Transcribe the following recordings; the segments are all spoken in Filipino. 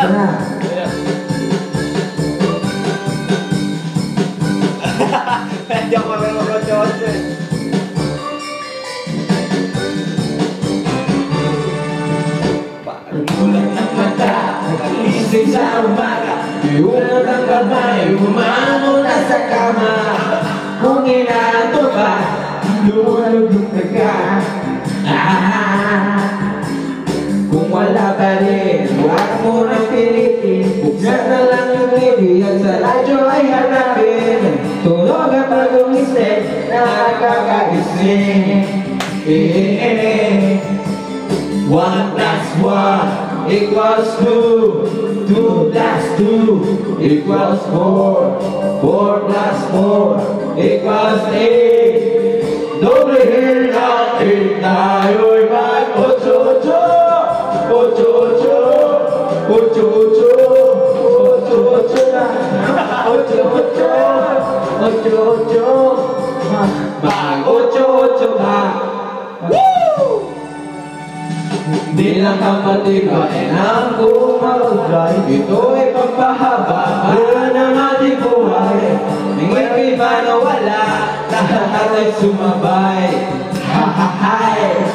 Hindi ako mag-8-8 eh. Pag-ulat ng mata, nagising sa umaga, iunat ang kamay, umano na sa kama. Kung inaanto ka, lumulog ka. Kung wala pa rin, huwag mo nang pilitin. Buksan na lang yung TV at sa radyo ay hanapin. Tunog ang bagong isip na nakakagising. 1 plus 1 equals 2. 2 plus 2 equals 4. 4 plus 4 equals 8. Doblehin ang 8, tayo'y mag-8-8. 8-8 na. 8-8 mag-8-8 na. Di lang kapatibay ng kumagay. Ito ay pagpahaba para ng ating buhay. Ngiti ba na wala, lahat ay sumabay. Ha-ha-hay!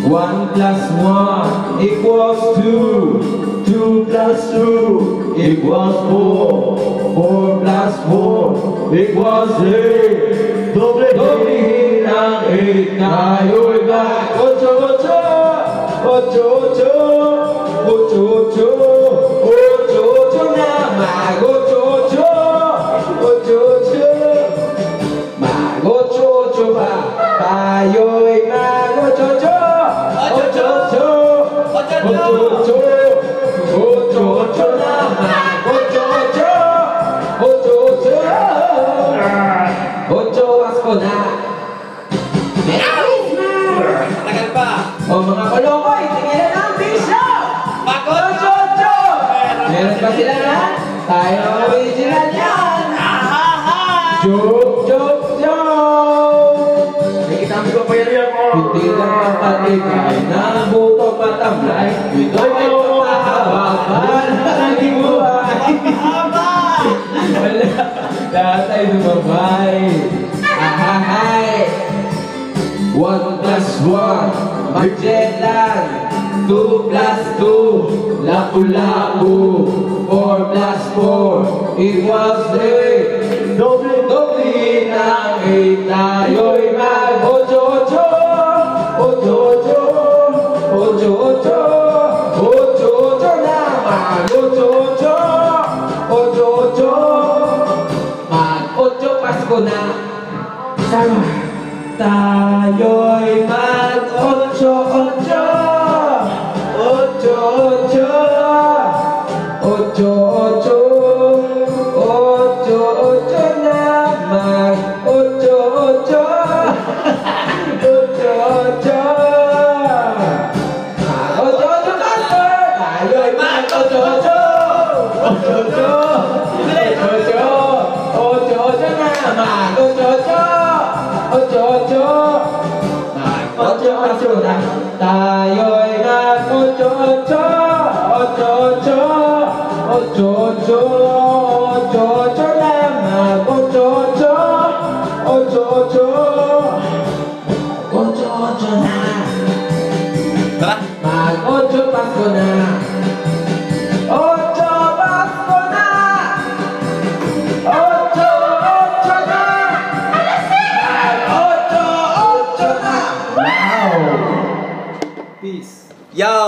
1 plus 1 equals 2. 2 plus 2 equals 4. 4 plus 4 equals 8. Doblehin ang 8, tayo'y mag-8-8. 8-8 na mag-8-8. 8-8 mag-8-8 pa, tayo'y mag-8-8. 8-8 na mag-8-8. 8-8 Pasko na. Tagal pa. O mga kolokoy, tingnan ang bisyo! Mag-8-8! Meron ba sila na? Tayo ang original yan! Joke, joke, joke! Nakikita ko pa yan mo. Hindi lang kapatibay na buto patamlay. Ito'y may pagkakababan na naging buhay. Wala, lahat ay lumabay. Ahahay! 1 plus 1 Magellan. 2 plus 2 Lapu-Lapu. 4 plus 4 equals 8. Doble ng 8, tayo'y mag-8-8. 8-8 na mag-8-8. 8-8 mag-8 Pasko na. Sama tayo'y mag-8-8. 8-8 na mag-8-8. 8-8 Pasko, tayo'y mag-8-8. 8-8 na mag-8-8. 8-8 na tayo'y mag-8-8. 8-8 na mag-8-8. 8-8 na mag-8 Pasko na. 8 Pasko na. 8-8 na. Mag-8-8 na. Wow! Peace. Yo!